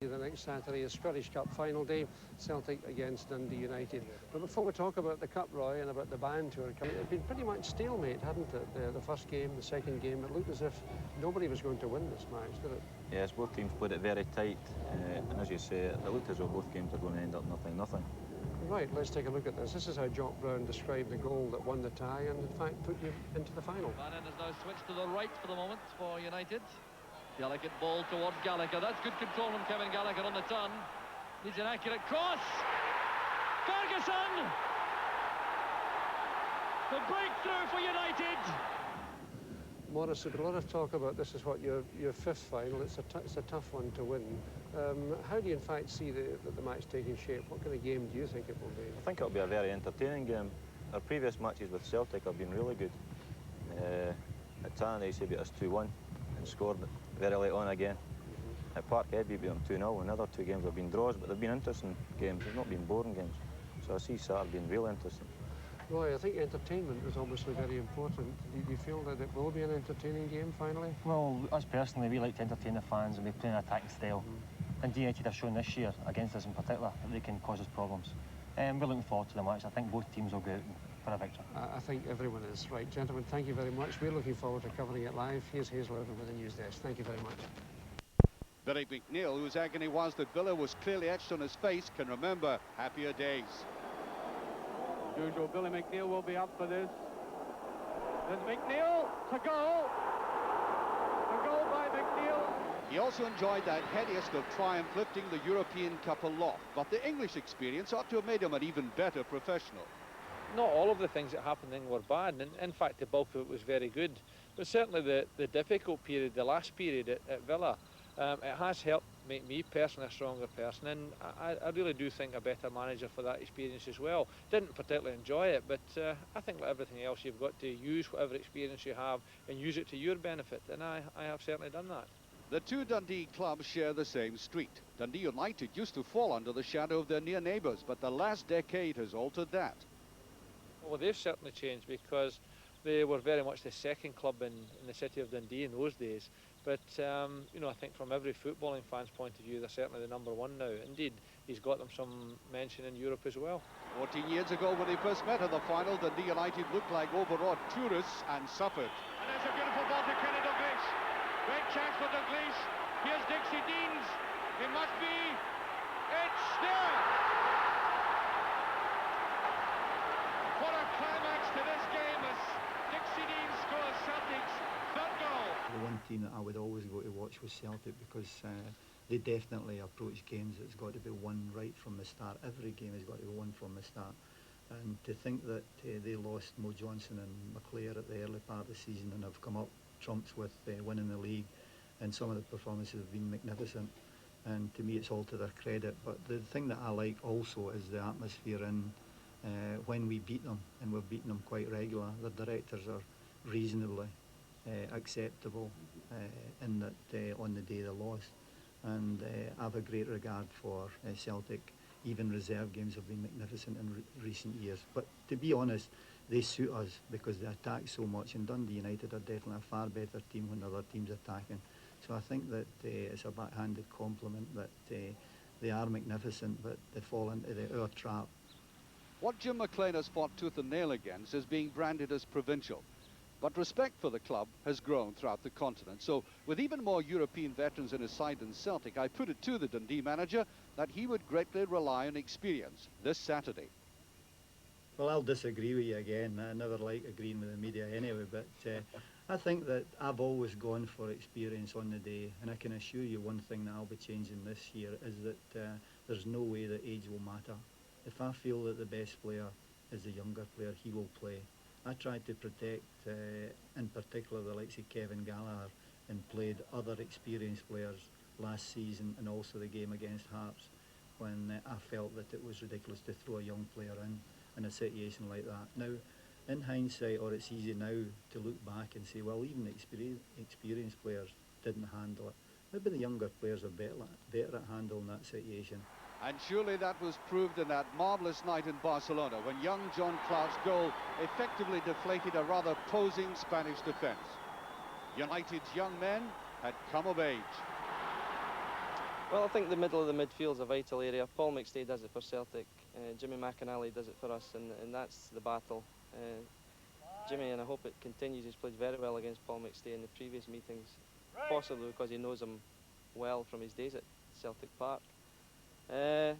The next Saturday is Scottish Cup final day, Celtic against Dundee United. But before we talk about the Cup, Roy, and about the Bannon tour coming, it's been pretty much stalemate, hadn't it? The first game, the second game, it looked as if nobody was going to win this match, did it? Yes, both teams played it very tight, and as you say, it looked as though both games are going to end up 0-0. Right, let's take a look at this. This is how Jock Brown described the goal that won the tie and, in fact, put you into the final. Bannon has now switched to the right for the moment for United. Delicate ball towards Gallagher. That's good control from Kevin Gallagher on the turn. Needs an accurate cross. Ferguson! The breakthrough for United. Maurice, there's been a lot of talk about this is what your fifth final. It's a tough one to win. How do you in fact see the match taking shape? What kind of game do you think it will be? I think it'll be a very entertaining game. Our previous matches with Celtic have been really good. At Tannadice they beat us 2-1 and scored very late on again. At Parkhead we beat them 2-0, and the other two games have been draws, but they've been interesting games. They've not been boring games. So I see Saturday being real interesting. Roy, I think entertainment is obviously very important. Do you feel that it will be an entertaining game finally? Well, us personally, we like to entertain the fans and we play an attacking style. And United have shown this year, against us in particular, that they can cause us problems. We're looking forward to the match. I think both teams will go out for a victory. I think everyone is. Right, gentlemen, thank you very much. We're looking forward to covering it live. Here's Hazel Irvin with the news desk. Thank you very much. Billy McNeill, whose agony was that Villa was clearly etched on his face, can remember happier days. Usual Billy McNeill will be up for this. There's McNeill to goal. The goal by McNeill. He also enjoyed that headiest of triumph, lifting the European Cup aloft. But the English experience ought to have made him an even better professional. Not all of the things that happened in were bad, and in fact the bulk of it was very good. But certainly the difficult period, the last period at Villa, it has helped make me personally a stronger person, and I really do think a better manager for that experience as well. Didn't particularly enjoy it, but I think like everything else, you've got to use whatever experience you have and use it to your benefit, and I have certainly done that. The two Dundee clubs share the same street. Dundee United used to fall under the shadow of their near neighbours, but the last decade has altered that. Well, they've certainly changed because they were very much the second club in the city of Dundee in those days. But, you know, I think from every footballing fan's point of view, they're certainly the number one now. Indeed, he's got them some mention in Europe as well. 14 years ago, when they first met in the final, Dundee United looked like overawed tourists and suffered. And there's a beautiful ball to Kenny Dalglish. Great chance for Dalglish. Here's Dixie Deans. It must be. It's there. What a climax to this game as Dixie Deans scores Celtic's third goal. The one team that I would always go to watch was Celtic, because they definitely approach games that's got to be won right from the start. Every game has got to be won from the start. And to think that they lost Mo Johnson and McLean at the early part of the season and have come up trumps with winning the league, and some of the performances have been magnificent. And to me, it's all to their credit. But the thing that I like also is the atmosphere in when we beat them, and we've beaten them quite regular. The directors are reasonably acceptable in that on the day they lost, and I have a great regard for Celtic. Even reserve games have been magnificent in recent years, but to be honest, they suit us because they attack so much, and Dundee United are definitely a far better team when other teams attacking. So I think that it's a backhanded compliment that they are magnificent, but they fall into our trap. What Jim McLean has fought tooth and nail against is being branded as provincial. But respect for the club has grown throughout the continent. So with even more European veterans in his side than Celtic, I put it to the Dundee manager that he would greatly rely on experience this Saturday. Well, I'll disagree with you again. I never like agreeing with the media anyway, but I think that I've always gone for experience on the day, and I can assure you one thing that I'll be changing this year is that there's no way that age will matter. If I feel that the best player is the younger player, he will play. I tried to protect, in particular, the likes of Kevin Gallagher, and played other experienced players last season, and also the game against Hearts, when I felt that it was ridiculous to throw a young player in a situation like that. Now, in hindsight, or it's easy now to look back and say, well, even experienced players didn't handle it. Maybe the younger players are better at handling that situation. And surely that was proved in that marvellous night in Barcelona when young John Clark's goal effectively deflated a rather posing Spanish defence. United's young men had come of age. Well, I think the middle of the midfield is a vital area. Paul McStay does it for Celtic, Jimmy McInally does it for us, and that's the battle. Jimmy, and I hope it continues, he's played very well against Paul McStay in the previous meetings, possibly because he knows him well from his days at Celtic Park. I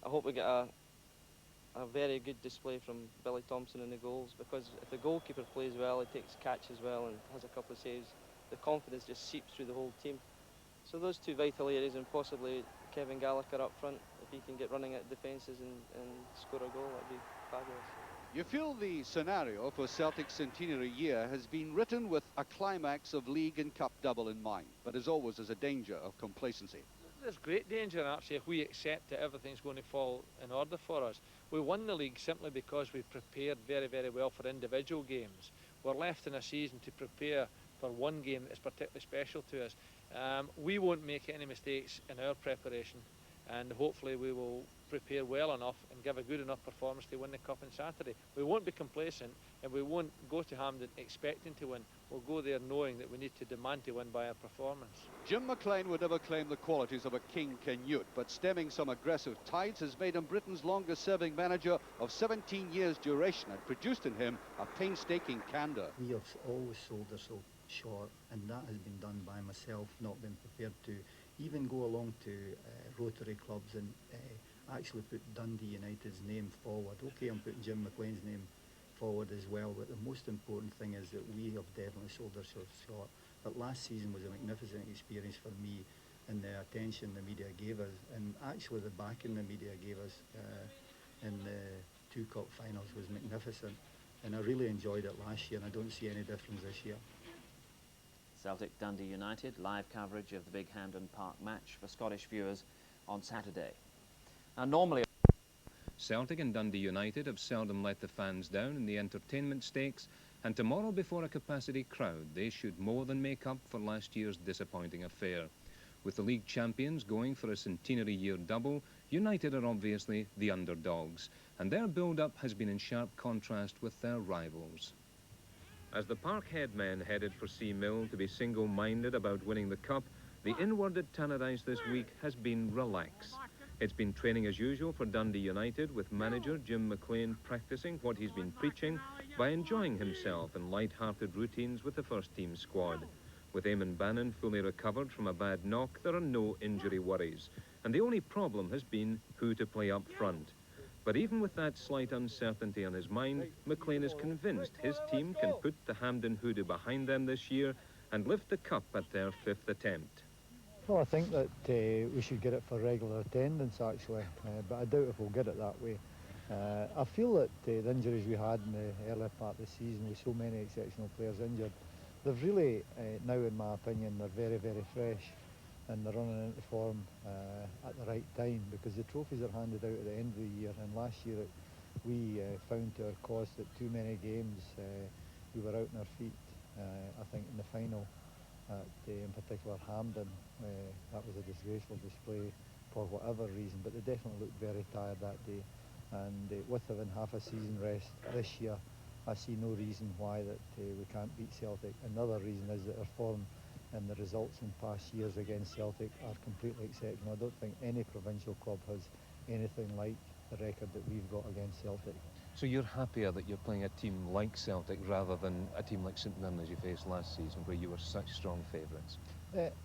hope we get a very good display from Billy Thompson in the goals, because if the goalkeeper plays well, he takes catches well and has a couple of saves, the confidence just seeps through the whole team. So those two vital areas, and possibly Kevin Gallagher up front, if he can get running at defences and score a goal, that'd be fabulous. You feel the scenario for Celtic's centenary year has been written with a climax of league and cup double in mind, but as always there's a danger of complacency. There's great danger, actually, if we accept that everything's going to fall in order for us. We won the league simply because we prepared very, very well for individual games. We're left in a season to prepare for one game that's particularly special to us. We won't make any mistakes in our preparation, and hopefully we will prepare well enough and give a good enough performance to win the cup on Saturday. We won't be complacent, and we won't go to Hampden expecting to win. We'll go there knowing that we need to demand to win by our performance. Jim McLean would never claim the qualities of a King Canute, but stemming some aggressive tides has made him Britain's longest-serving manager of 17 years' duration and produced in him a painstaking candour. We have always sold ourselves short, and that has been done by myself, not being prepared to even go along to Rotary clubs and actually put Dundee United's name forward. Okay, I'm putting Jim McLean's name forward as well, but the most important thing is that we have definitely sold ourselves short. But last season was a magnificent experience for me, and the attention the media gave us, and actually the backing the media gave us in the 2 cup finals was magnificent, and I really enjoyed it last year, and I don't see any difference this year. Celtic Dundee United, live coverage of the big Hampden Park match for Scottish viewers on Saturday. Now normally Celtic and Dundee United have seldom let the fans down in the entertainment stakes, and tomorrow before a capacity crowd they should more than make up for last year's disappointing affair. With the league champions going for a centenary year double, United are obviously the underdogs, and their build-up has been in sharp contrast with their rivals. As the Parkhead men headed for Sea Mill to be single-minded about winning the cup, the inward at Tannadice this week has been relax. It's been training as usual for Dundee United, with manager Jim McLean practicing what he's been preaching by enjoying himself in light-hearted routines with the first-team squad. With Eamonn Bannon fully recovered from a bad knock, there are no injury worries, and the only problem has been who to play up front. But even with that slight uncertainty on his mind, McLean is convinced his team can put the Hampden hoodoo behind them this year and lift the cup at their 5th attempt. Well, I think that we should get it for regular attendance, actually, but I doubt if we'll get it that way. I feel that the injuries we had in the earlier part of the season, with so many exceptional players injured, they've really, now in my opinion, they're very, very fresh, and they're running into form at the right time, because the trophies are handed out at the end of the year, and last year we found to our cost that too many games we were out on our feet. I think in the final at in particular Hampden, that was a disgraceful display for whatever reason, but they definitely looked very tired that day, and with having half a season rest this year, I see no reason why that we can't beat Celtic. Another reason is that our form and the results in past years against Celtic are completely exceptional. I don't think any provincial club has anything like the record that we've got against Celtic. So you're happier that you're playing a team like Celtic rather than a team like St Mirren as you faced last season, where you were such strong favourites?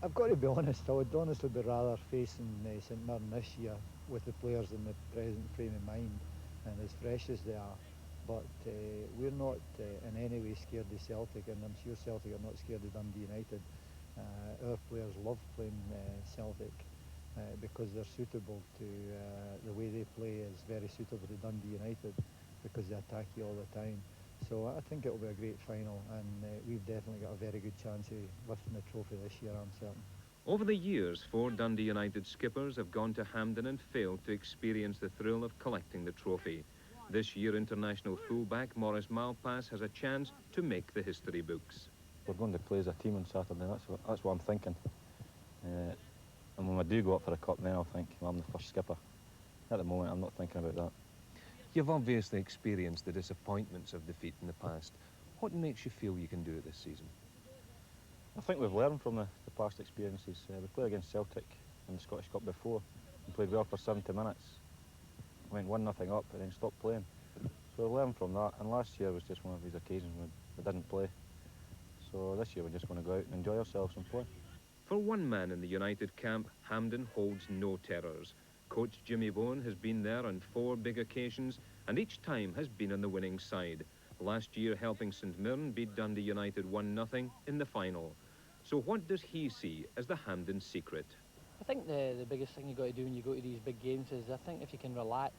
I've got to be honest, I would honestly be rather facing St Mirren this year with the players in the present frame of mind and as fresh as they are. But we're not in any way scared of Celtic, and I'm sure Celtic are not scared of Dundee United. Our players love playing Celtic because they're suitable to the way they play is very suitable to Dundee United, because they attack you all the time. So I think it'll be a great final, and we've definitely got a very good chance of lifting the trophy this year, I'm certain. Over the years, 4 Dundee United skippers have gone to Hampden and failed to experience the thrill of collecting the trophy. This year, international fullback Maurice Malpas has a chance to make the history books. We're going to play as a team on Saturday, that's what I'm thinking. And when I do go up for a cup, then I'll think, well, I'm the first skipper. At the moment, I'm not thinking about that. You've obviously experienced the disappointments of defeat in the past. What makes you feel you can do it this season? I think we've learned from the past experiences. We played against Celtic in the Scottish Cup before and played well for 70 minutes. Went 1-0 up and then stopped playing. So we learned from that, and last year was just one of these occasions when we didn't play. So this year we're just going to go out and enjoy ourselves and play. For one man in the United camp, Hampden holds no terrors. Coach Jimmy Bowen has been there on 4 big occasions and each time has been on the winning side. Last year helping St Mirren beat Dundee United 1-0 in the final. So what does he see as the Hampden secret? I think the biggest thing you've got to do when you go to these big games is, I think, if you can relax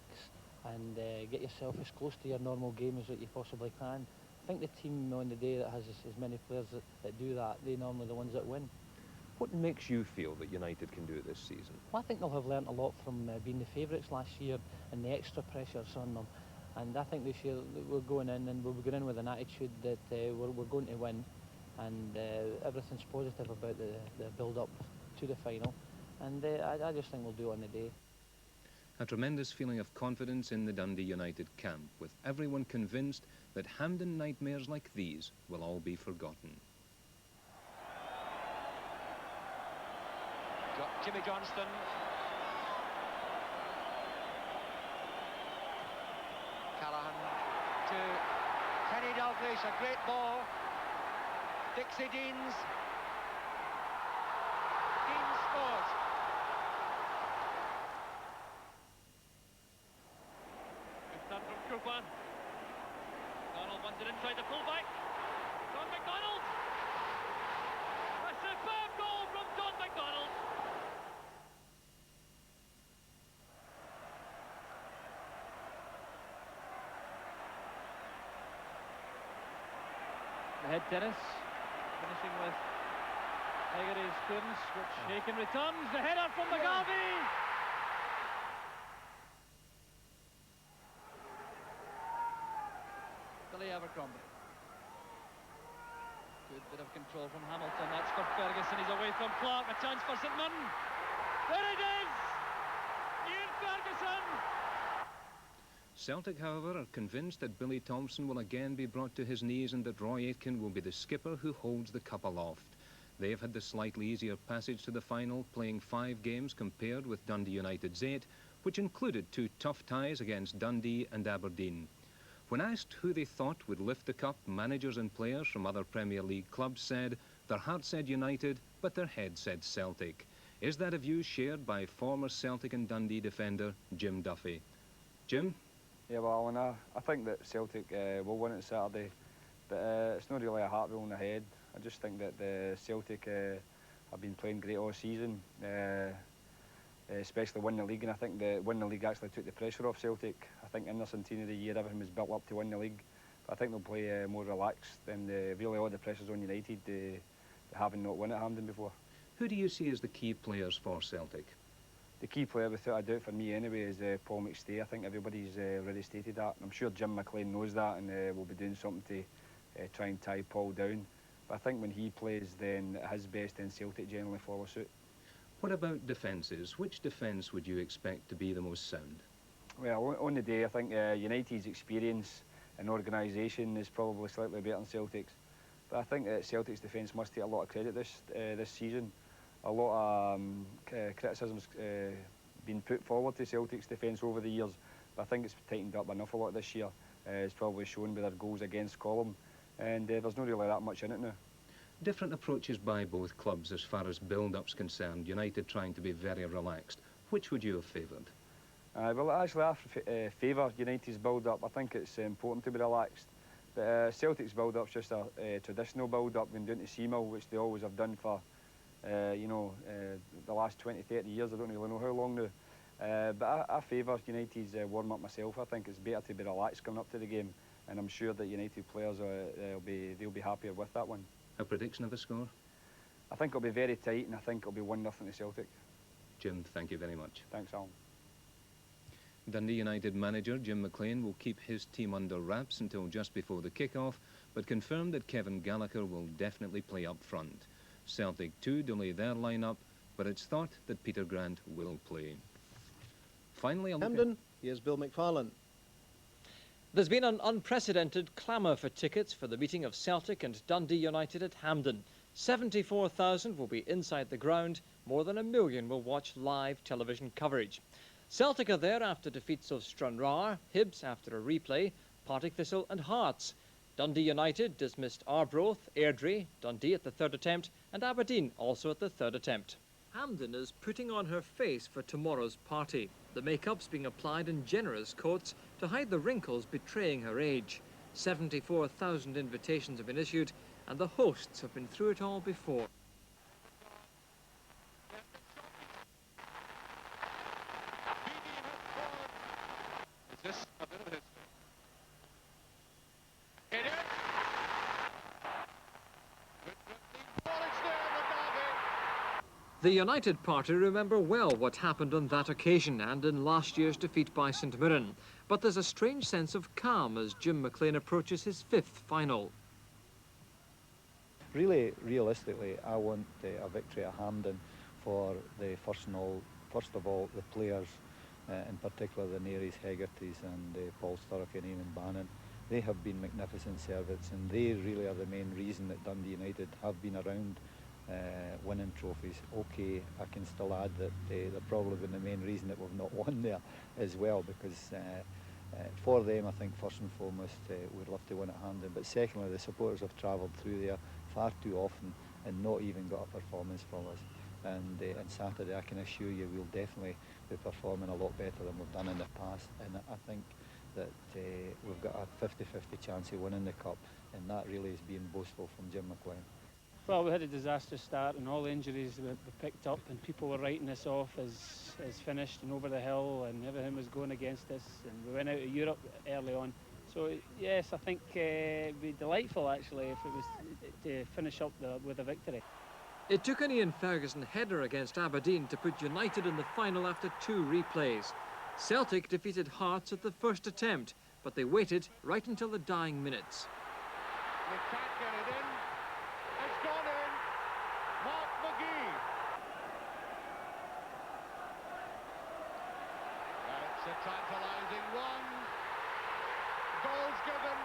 and get yourself as close to your normal game as that you possibly can. I think the team on the day that has as many players that do that, they're normally the ones that win. What makes you feel that United can do it this season? Well, I think they'll have learnt a lot from being the favourites last year and the extra pressures on them. And I think this year we're going in and we'll be going in with an attitude that we're going to win, and everything's positive about the build-up to the final. And I just think we'll do it on the day. A tremendous feeling of confidence in the Dundee United camp, with everyone convinced that Hampden nightmares like these will all be forgotten. Jimmy Johnston. Callahan to Kenny Dalglish, a great ball. Dixie Deans. Deans scores. Good start from Krupa. Donald wants it inside the fullback. John McDonald. A superb goal from John McDonald. The head tennis, finishing with Hegarty's clearance, which Aitken returns. The header from McGarvey. Billy Abercrombie. Good bit of control from Hamilton. That's for Ferguson. He's away from Clark. A chance for St Mirren. There it is! Ian Ferguson! Celtic, however, are convinced that Billy Thompson will again be brought to his knees and that Roy Aitken will be the skipper who holds the cup aloft. They have had the slightly easier passage to the final, playing 5 games compared with Dundee United's 8, which included 2 tough ties against Dundee and Aberdeen. When asked who they thought would lift the cup, managers and players from other Premier League clubs said their heart said United, but their head said Celtic. Is that a view shared by former Celtic and Dundee defender Jim Duffy? Jim? Yeah, well, Alan, I think that Celtic will win it Saturday, but it's not really a heart rule in the head. I just think that the Celtic have been playing great all season, especially winning the league, and I think the winning the league actually took the pressure off Celtic. I think in their centenary of the year, everything was built up to win the league, but I think they'll play more relaxed, and really all the pressure's on United, having not won at Hampden before. Who do you see as the key players for Celtic? The key player, without a doubt for me anyway, is Paul McStay. I think everybody's already stated that. I'm sure Jim McLean knows that, and will be doing something to try and tie Paul down. But I think when he plays, then at his best, then Celtic generally follow suit. What about defences? Which defence would you expect to be the most sound? Well, on the day, I think United's experience and organisation is probably slightly better than Celtic's. But I think that Celtic's defence must take a lot of credit this season. A lot of criticism's been put forward to Celtic's defence over the years, but I think it's tightened up enough a lot this year. It's probably shown by their goals against column, and there's not really that much in it now. Different approaches by both clubs as far as build-up's concerned, United trying to be very relaxed. Which would you have favoured? Well, actually, I favour United's build-up. I think it's important to be relaxed. But Celtic's build-up's just a traditional build-up, going down to Seamill, which they always have done for the last 20, 30 years. I don't really know how long now. But I favour United's warm-up myself. I think it's better to be relaxed coming up to the game, and I'm sure that United players they'll be happier with that one. A prediction of the score? I think it'll be very tight, and I think it'll be 1-0 to Celtic. Jim, thank you very much. Thanks, Alan. Dundee United manager Jim McLean will keep his team under wraps until just before the kick-off, but confirmed that Kevin Gallagher will definitely play up front. Celtic too delay their line-up, but it's thought that Peter Grant will play. Finally, Hampden, here's Bill McFarlane. There's been an unprecedented clamour for tickets for the meeting of Celtic and Dundee United at Hampden. 74,000 will be inside the ground. More than 1 million will watch live television coverage. Celtic are there after defeats of Stranraer, Hibs after a replay, Partick Thistle and Hearts. Dundee United dismissed Arbroath, Airdrie, Dundee at the third attempt, and Aberdeen also at the third attempt. Hampden is putting on her face for tomorrow's party. The makeup's being applied in generous coats to hide the wrinkles betraying her age. 74,000 invitations have been issued, and the hosts have been through it all before. Is this a bit of history? The United Party remember well what happened on that occasion and in last year's defeat by St Mirren. But there's a strange sense of calm as Jim McLean approaches his 5th final. Really, realistically, I want a victory at Hampden for the first of all, the players, in particular the Naries, Hegartys and Paul Sturrock and Eamonn Bannon. They have been magnificent servants, and they really are the main reason that Dundee United have been around winning trophies. Okay, I can still add that they're probably been the main reason that we've not won there as well, because for them, I think first and foremost, we'd love to win at Hampden, but secondly, the supporters have travelled through there far too often and not even got a performance from us. And on Saturday, I can assure you, we'll definitely be performing a lot better than we've done in the past, and I think that we've got a 50-50 chance of winning the Cup, and that really is being boastful from Jim McLean. Well, we had a disastrous start and all the injuries were picked up and people were writing us off as finished and over the hill, and everything was going against us, and we went out of Europe early on. So yes, I think it'd be delightful actually if it was to finish up with a victory. It took an Ian Ferguson header against Aberdeen to put United in the final after 2 replays. Celtic defeated Hearts at the first attempt, but they waited right until the dying minutes. We can't get it in. It's gone in. Mark McGee. That's a tantalising one. Goals given.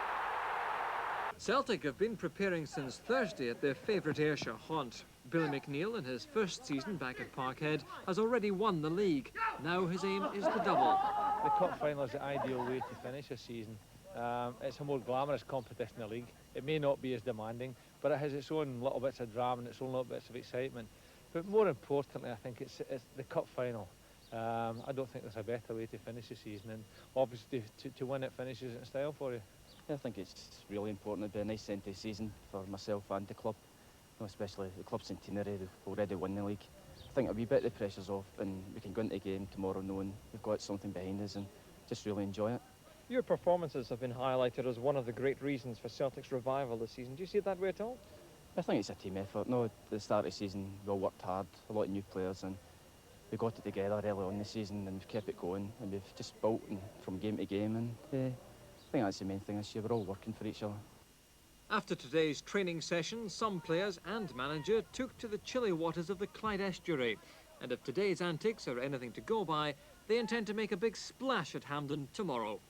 Celtic have been preparing since Thursday at their favourite Ayrshire haunt. Billy McNeill, in his first season back at Parkhead, has already won the league. Now his aim is the double. The cup final is the ideal way to finish a season. It's a more glamorous competition in the league. It may not be as demanding, but it has its own little bits of drama and its own little bits of excitement. But more importantly, I think it's the cup final. I don't think there's a better way to finish the season, and obviously to win it finishes it in style for you. I think it's really important. It'd be a nice end to the season for myself and the club, especially the club centenary. They've already won the league. I think a wee bit of the pressure's off, and we can go into the game tomorrow knowing we've got something behind us and just really enjoy it. Your performances have been highlighted as one of the great reasons for Celtic's revival this season. Do you see it that way at all? I think it's a team effort. No, at the start of the season we all worked hard, a lot of new players, and we got it together early on in the season and we've kept it going, and we've just built from game to game, and I think that's the main thing this year. We're all working for each other. After today's training session, some players and manager took to the chilly waters of the Clyde estuary. And if today's antics are anything to go by, they intend to make a big splash at Hampden tomorrow.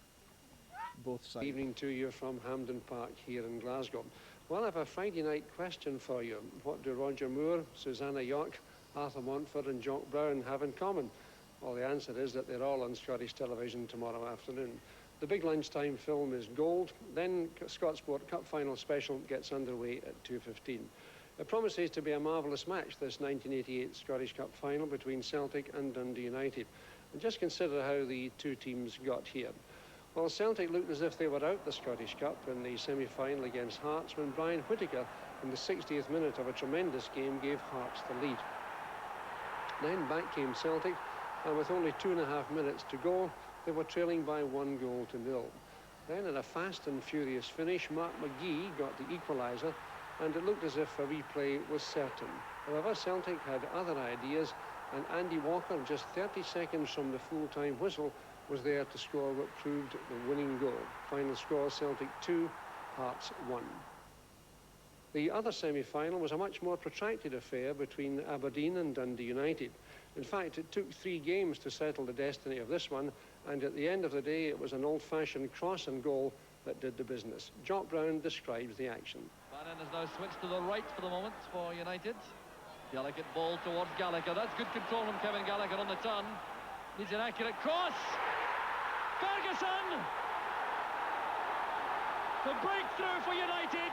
Both sides. Evening to you from Hampden Park here in Glasgow. Well, I have a Friday night question for you. What do Roger Moore, Susanna York, Arthur Montford and Jock Brown have in common? Well, the answer is that they're all on Scottish television tomorrow afternoon. The big lunchtime film is Gold, then Scott Sport Cup Final Special gets underway at 2:15. It promises to be a marvellous match, this 1988 Scottish Cup Final between Celtic and Dundee United. And just consider how the two teams got here. Well, Celtic looked as if they were out the Scottish Cup in the semi-final against Hearts when Brian Whittaker, in the 60th minute of a tremendous game, gave Hearts the lead. Then back came Celtic, and with only 2.5 minutes to go, they were trailing by 1-0. Then in a fast and furious finish, Mark McGee got the equaliser, and it looked as if a replay was certain. However, Celtic had other ideas, and Andy Walker, just 30 seconds from the full-time whistle, was there to score what proved the winning goal. Final score, Celtic 2, Hearts 1. The other semi-final was a much more protracted affair between Aberdeen and Dundee United. In fact, it took 3 games to settle the destiny of this one, and at the end of the day, it was an old-fashioned cross and goal that did the business. Jock Brown describes the action. Bannon has now switched to the right for the moment for United. Delicate ball towards Gallagher. That's good control from Kevin Gallagher on the turn. Needs an accurate cross. Ferguson! The breakthrough for United.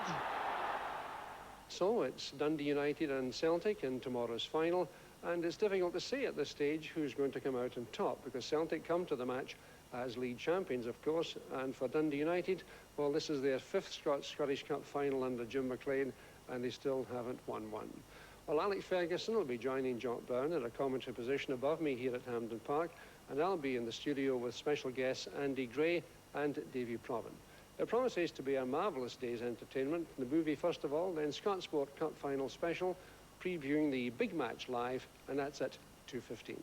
So it's Dundee United and Celtic in tomorrow's final, and it's difficult to say at this stage who's going to come out on top, because Celtic come to the match as league champions, of course, and for Dundee United, well, this is their 5th Scottish Cup final under Jim McLean, and they still haven't won one. Well, Alex Ferguson will be joining Jock Brown in a commentary position above me here at Hampden Park, and I'll be in the studio with special guests Andy Gray and Davy Provan. It promises to be a marvellous day's entertainment. The movie first of all, then Scott Sport Cup final special, previewing the big match live, and that's at 2:15.